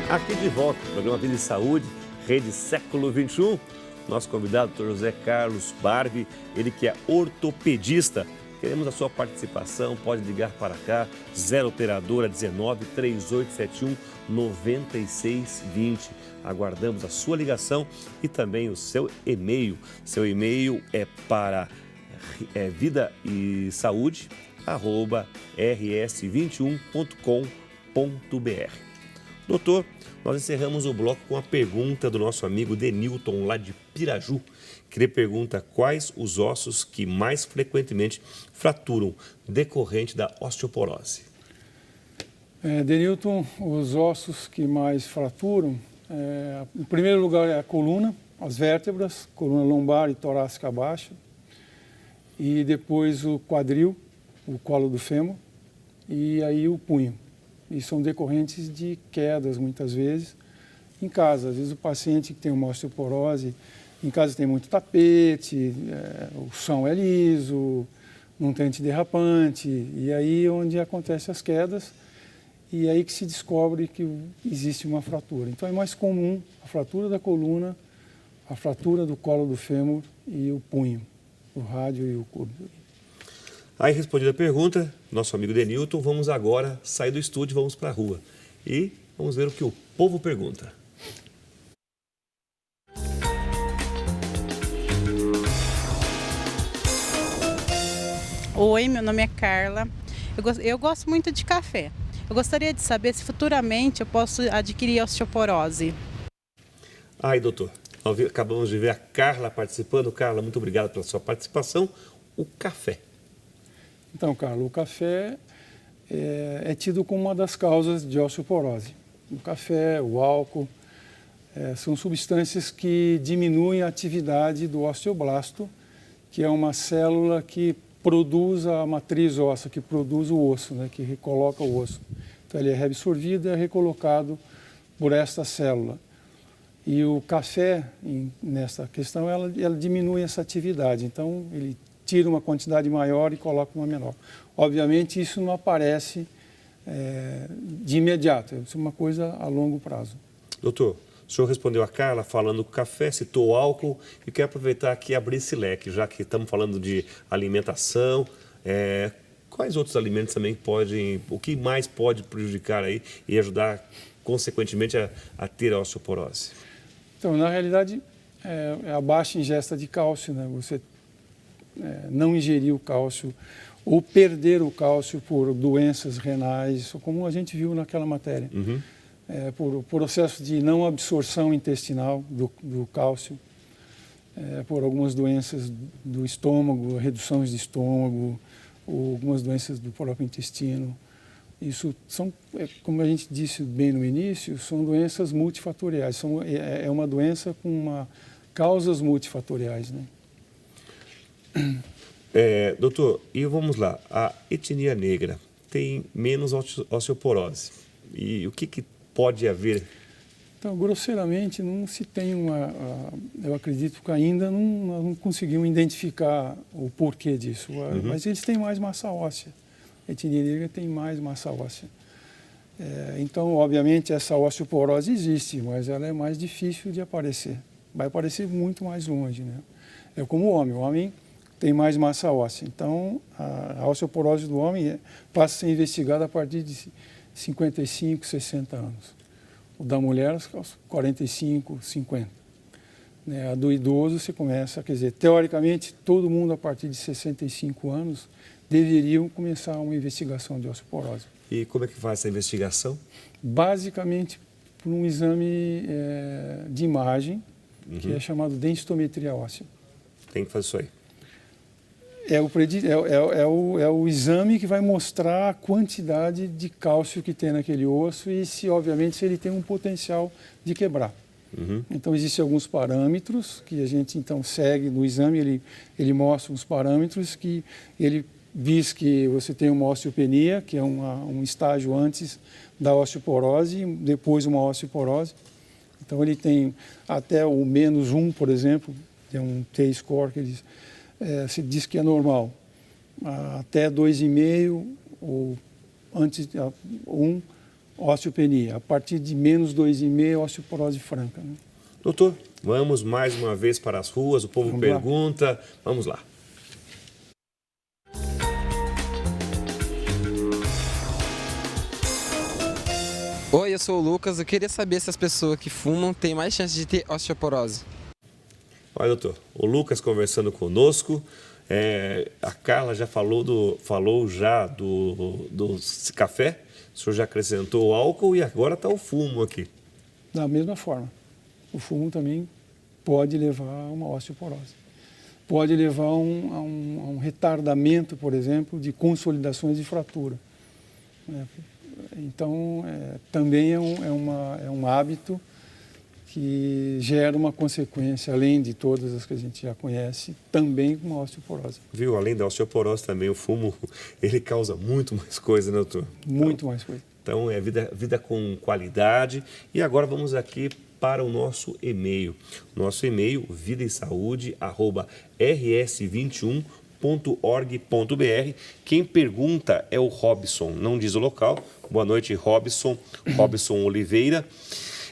Aqui de volta, programa Vida e Saúde, Rede Século XXI. Nosso convidado, Dr. José Carlos Barbi, ele que é ortopedista. Queremos a sua participação, pode ligar para cá, 0 operadora 19 3871 9620. Aguardamos a sua ligação e também o seu e-mail. Seu e-mail é para vida e saúde, rs21.com.br. Doutor, nós encerramos o bloco com a pergunta do nosso amigo Denilton, lá de Piraju, que ele pergunta quais os ossos que mais frequentemente fraturam decorrente da osteoporose. Denilton, os ossos que mais fraturam, em primeiro lugar é a coluna, as vértebras, coluna lombar e torácica baixa, e depois o quadril, o colo do fêmur, e aí o punho. E são decorrentes de quedas, muitas vezes, em casa. Às vezes o paciente que tem uma osteoporose, em casa tem muito tapete, o chão é liso, não tem antiderrapante, e aí é onde acontecem as quedas, e aí que se descobre que existe uma fratura. Então é mais comum a fratura da coluna, a fratura do colo do fêmur e o punho, o rádio e o curvo. Aí, respondida a pergunta, nosso amigo Denilton, vamos agora sair do estúdio e vamos para a rua. E vamos ver o que o povo pergunta. Oi, meu nome é Carla. Eu gosto muito de café. Eu gostaria de saber se futuramente eu posso adquirir osteoporose. Aí, doutor, nós acabamos de ver a Carla participando. Carla, muito obrigado pela sua participação. O café. Então, Carlos, o café é tido como uma das causas de osteoporose. O café, o álcool, são substâncias que diminuem a atividade do osteoblasto, que é uma célula que produz a matriz óssea, que produz o osso, né, que recoloca o osso. Então, ele é reabsorvido e é recolocado por esta célula. E o café, nessa questão, ela diminui essa atividade. Então, ele tira uma quantidade maior e coloca uma menor. Obviamente, isso não aparece de imediato, isso é uma coisa a longo prazo. Doutor, o senhor respondeu a Carla falando do café, citou o álcool, e quero aproveitar aqui e abrir esse leque, já que estamos falando de alimentação. Quais outros alimentos também podem, o que mais pode prejudicar aí e ajudar, consequentemente, a ter a osteoporose? Então, na realidade, é a baixa ingesta de cálcio, né? Você não ingerir o cálcio ou perder o cálcio por doenças renais, como a gente viu naquela matéria, por processo de não absorção intestinal do cálcio, por algumas doenças do estômago, reduções de estômago, ou algumas doenças do próprio intestino. Isso são, como a gente disse bem no início, são doenças multifatoriais, é uma doença com causas multifatoriais, né? Doutor, e vamos lá, a etnia negra tem menos osteoporose. E o que pode haver? Então, grosseiramente, não se tem eu acredito que ainda não conseguimos identificar o porquê disso, mas eles têm mais massa óssea. A etnia negra tem mais massa óssea. Então, obviamente, essa osteoporose existe, mas ela é mais difícil de aparecer. Vai aparecer muito mais longe, né? É como o homem tem mais massa óssea. Então, a osteoporose do homem passa a ser investigada a partir de 55, 60 anos. O da mulher, aos 45, 50. Né? A do idoso, você começa, quer dizer, teoricamente, todo mundo a partir de 65 anos deveriam começar uma investigação de osteoporose. E como é que faz essa investigação? Basicamente, por um exame de imagem, que é chamado densitometria óssea. Tem que fazer isso aí. É o exame que vai mostrar a quantidade de cálcio que tem naquele osso e, obviamente, se ele tem um potencial de quebrar. Então, existem alguns parâmetros que a gente, então, segue no exame. Ele mostra uns parâmetros que ele diz que você tem uma osteopenia, que é um estágio antes da osteoporose e depois uma osteoporose. Então, ele tem até o -1, por exemplo, que é um T-score que eles... se diz que é normal, até 2,5 ou antes 1 osteopenia. A partir de menos 2,5 osteoporose franca. Né? Doutor, vamos mais uma vez para as ruas, o povo Vamos pergunta. Vamos lá. Oi, eu sou o Lucas. Eu queria saber se as pessoas que fumam têm mais chance de ter osteoporose. Olha, doutor, o Lucas conversando conosco. A Carla já falou já do café. O senhor já acrescentou o álcool e agora está o fumo aqui. Da mesma forma, o fumo também pode levar a uma osteoporose. Pode levar a um retardamento, por exemplo, de consolidações de fratura. Então, também é um hábito que gera uma consequência, além de todas as que a gente já conhece, também uma osteoporose. Viu? Além da osteoporose também, o fumo, ele causa muito mais coisa, né, doutor? Muito mais coisa. Então, é vida com qualidade. E agora vamos aqui para o nosso e-mail. Nosso e-mail, vidaesaude@rs21.org.br. Quem pergunta é o Robson, não diz o local. Boa noite, Robson Oliveira.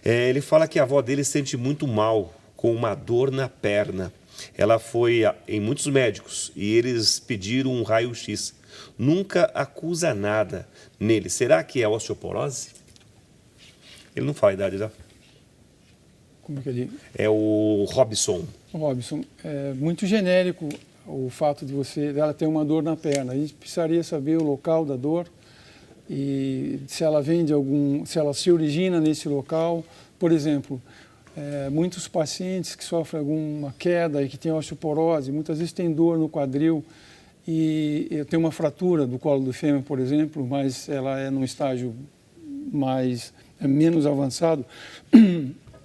Ele fala que a avó dele sente muito mal, com uma dor na perna. Ela foi em muitos médicos e eles pediram um raio-x. Nunca acusa nada nele. Será que é osteoporose? Ele não fala a idade, né? Como é que ele... É o Robson. Robson, é muito genérico o fato de ela ter uma dor na perna. A gente precisaria saber o local da dor e se ela vem se ela se origina nesse local. Por exemplo, muitos pacientes que sofrem alguma queda e que têm osteoporose, muitas vezes têm dor no quadril e eu tenho uma fratura do colo do fêmur, por exemplo, mas ela é num estágio menos avançado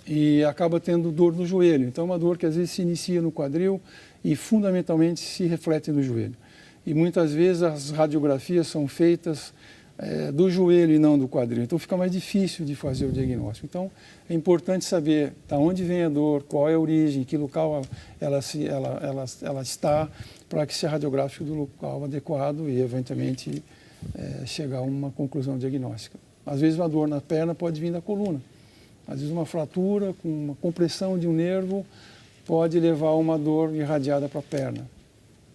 e acaba tendo dor no joelho. Então, é uma dor que às vezes se inicia no quadril e fundamentalmente se reflete no joelho. E muitas vezes as radiografias são feitas do joelho e não do quadril. Então, fica mais difícil de fazer o diagnóstico. Então, é importante saber de onde vem a dor, qual é a origem, que local ela está, para que se radiografe do local adequado e, eventualmente, chegar a uma conclusão diagnóstica. Às vezes, uma dor na perna pode vir da coluna. Às vezes, uma fratura com uma compressão de um nervo pode levar a uma dor irradiada para a perna.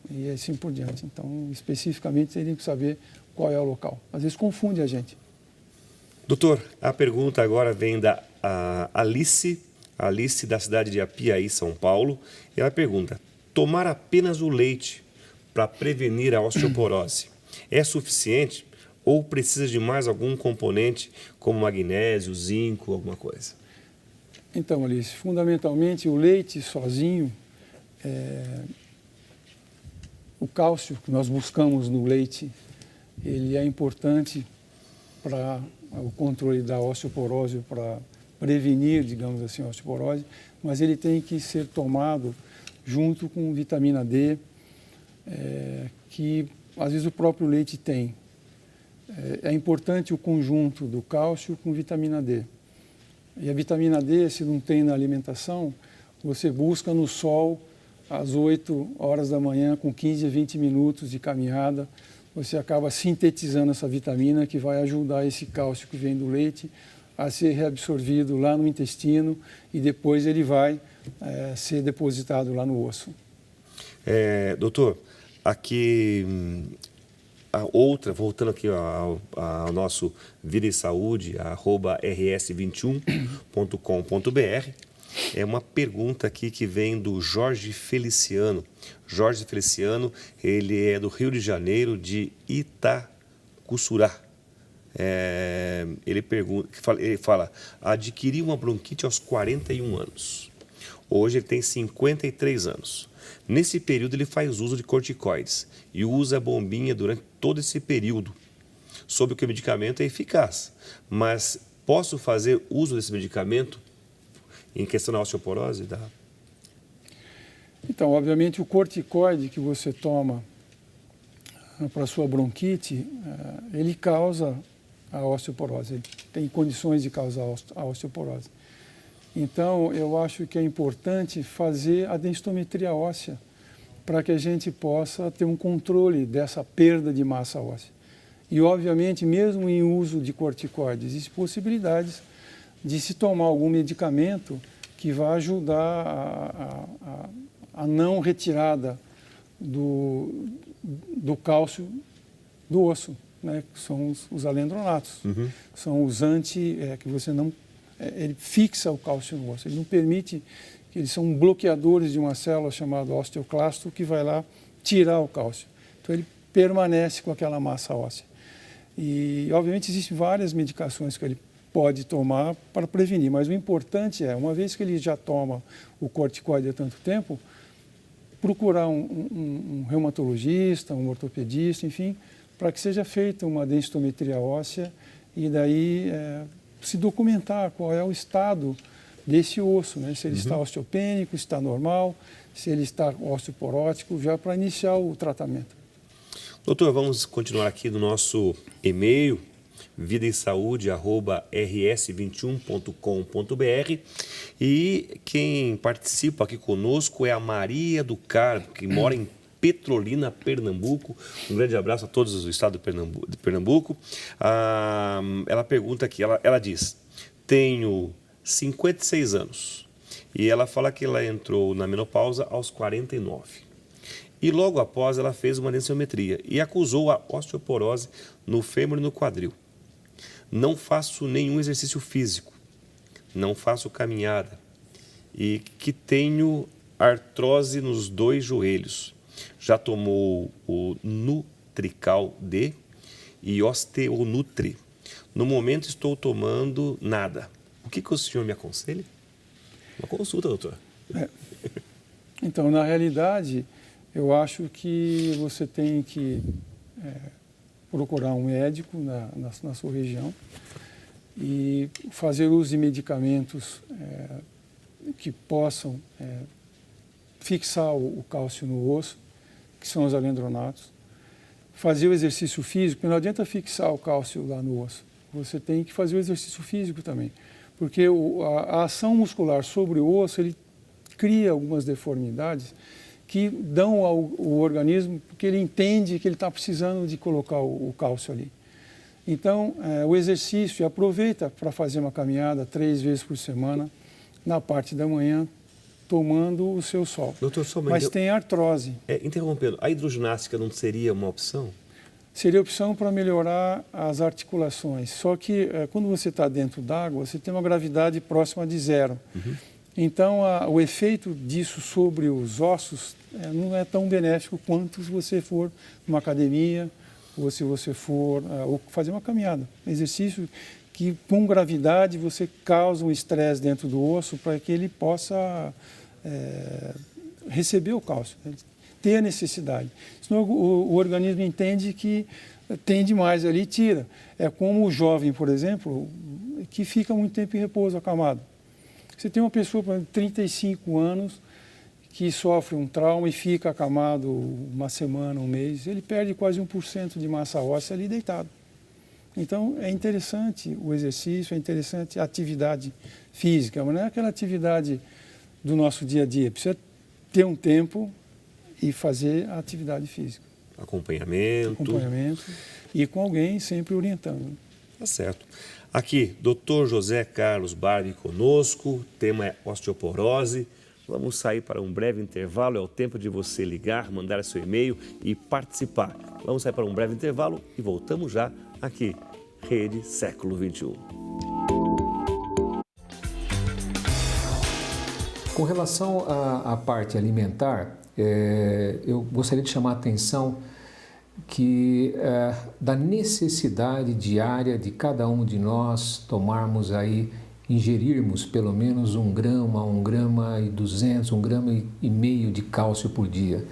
E assim por diante. Então, especificamente, teria que saber qual é o local. Às vezes confunde a gente. Doutor, a pergunta agora vem da Alice da cidade de Apiaí, São Paulo. E ela pergunta: tomar apenas o leite para prevenir a osteoporose é suficiente ou precisa de mais algum componente como magnésio, zinco, alguma coisa? Então, Alice, fundamentalmente o leite sozinho, o cálcio que nós buscamos no leite, ele é importante para o controle da osteoporose, para prevenir, digamos assim, a osteoporose, mas ele tem que ser tomado junto com vitamina D, que às vezes o próprio leite tem. É importante o conjunto do cálcio com vitamina D. E a vitamina D, se não tem na alimentação, você busca no sol às 8 horas da manhã, com 15 a 20 minutos de caminhada, você acaba sintetizando essa vitamina que vai ajudar esse cálcio que vem do leite a ser reabsorvido lá no intestino e depois ele vai ser depositado lá no osso. Doutor, aqui a outra, voltando aqui ao nosso Vida e Saúde, @rs21.com.br, é uma pergunta aqui que vem do Jorge Feliciano. Jorge Feliciano, ele é do Rio de Janeiro, de Itacuçurá. Ele fala, adquiri uma bronquite aos 41 anos. Hoje ele tem 53 anos. Nesse período ele faz uso de corticoides e usa a bombinha durante todo esse período, sob que o medicamento é eficaz. Mas posso fazer uso desse medicamento em questão da osteoporose? Então, obviamente, o corticoide que você toma para a sua bronquite, ele causa a osteoporose, ele tem condições de causar a osteoporose. Então, eu acho que é importante fazer a densitometria óssea para que a gente possa ter um controle dessa perda de massa óssea. E, obviamente, mesmo em uso de corticoides, existem possibilidades de se tomar algum medicamento que vai ajudar a não retirada do cálcio do osso, né? Que são os alendronatos. São os que você não... ele fixa o cálcio no osso, ele não permite... Eles são bloqueadores de uma célula chamada osteoclasto que vai lá tirar o cálcio. Então, ele permanece com aquela massa óssea. E, obviamente, existem várias medicações que ele pode tomar para prevenir, mas o importante é, uma vez que ele já toma o corticoide há tanto tempo, procurar um reumatologista, um ortopedista, enfim, para que seja feita uma densitometria óssea e daí se documentar qual é o estado desse osso, né? Se ele está osteopênico, se está normal, se ele está osteoporótico, já para iniciar o tratamento. Doutor, vamos continuar aqui no nosso e-mail, vidaesaude@rs21.com.br, e quem participa aqui conosco é a Maria do Carmo, que mora em Petrolina, Pernambuco. Um grande abraço a todos do estado de Pernambuco. Ela pergunta aqui, ela diz, tenho 56 anos e ela fala que ela entrou na menopausa aos 49. E logo após ela fez uma densitometria e acusou a osteoporose no fêmur e no quadril. Não faço nenhum exercício físico, não faço caminhada e que tenho artrose nos 2 joelhos. Já tomou o Nutrical D e Osteonutri. No momento estou tomando nada. O que o senhor me aconselha? Uma consulta, doutor. Então, na realidade, eu acho que você tem que procurar um médico na sua região e fazer uso de medicamentos que possam fixar o cálcio no osso, que são os alendronatos. Fazer o exercício físico, não adianta fixar o cálcio lá no osso, você tem que fazer o exercício físico também, porque a ação muscular sobre o osso, ele cria algumas deformidades que dão ao organismo, porque ele entende que ele está precisando de colocar o cálcio ali. Então, o exercício, aproveita para fazer uma caminhada 3 vezes por semana, na parte da manhã, tomando o seu sol. Doutor, mas tem artrose. Interrompendo, a hidroginástica não seria uma opção? Seria opção para melhorar as articulações. Só que quando você está dentro d'água, você tem uma gravidade próxima de 0. Então, o efeito disso sobre os ossos não é tão benéfico quanto se você for numa academia ou se você for ou fazer uma caminhada. Exercício que, com gravidade, você causa um estresse dentro do osso para que ele possa receber o cálcio, né? Ter a necessidade. Senão o organismo entende que tem demais ali e tira. É como o jovem, por exemplo, que fica muito tempo em repouso acamado. Você tem uma pessoa, por exemplo, de 35 anos, que sofre um trauma e fica acamado uma semana, um mês, ele perde quase 1% de massa óssea ali deitado. Então, é interessante o exercício, é interessante a atividade física, mas não é aquela atividade do nosso dia a dia. Precisa ter um tempo e fazer a atividade física. Acompanhamento. E com alguém sempre orientando. Tá certo. Aqui, Dr. José Carlos Barbi conosco, o tema é osteoporose. Vamos sair para um breve intervalo, é o tempo de você ligar, mandar seu e-mail e participar. Vamos sair para um breve intervalo e voltamos já aqui, Rede Século XXI. Com relação à parte alimentar, eu gostaria de chamar a atenção da necessidade diária de cada um de nós tomarmos ingerirmos pelo menos 1 grama, 1 grama e 200, 1 grama e meio de cálcio por dia.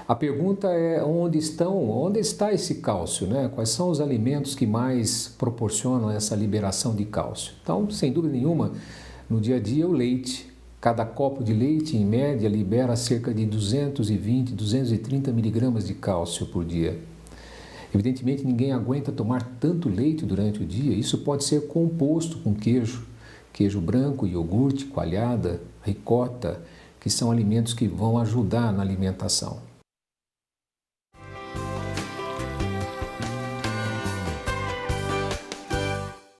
A pergunta é onde está esse cálcio, né? Quais são os alimentos que mais proporcionam essa liberação de cálcio? Então, sem dúvida nenhuma, no dia a dia o leite. Cada copo de leite, em média, libera cerca de 220, 230 miligramas de cálcio por dia. Evidentemente, ninguém aguenta tomar tanto leite durante o dia. Isso pode ser composto com queijo branco, iogurte, coalhada, ricota, que são alimentos que vão ajudar na alimentação.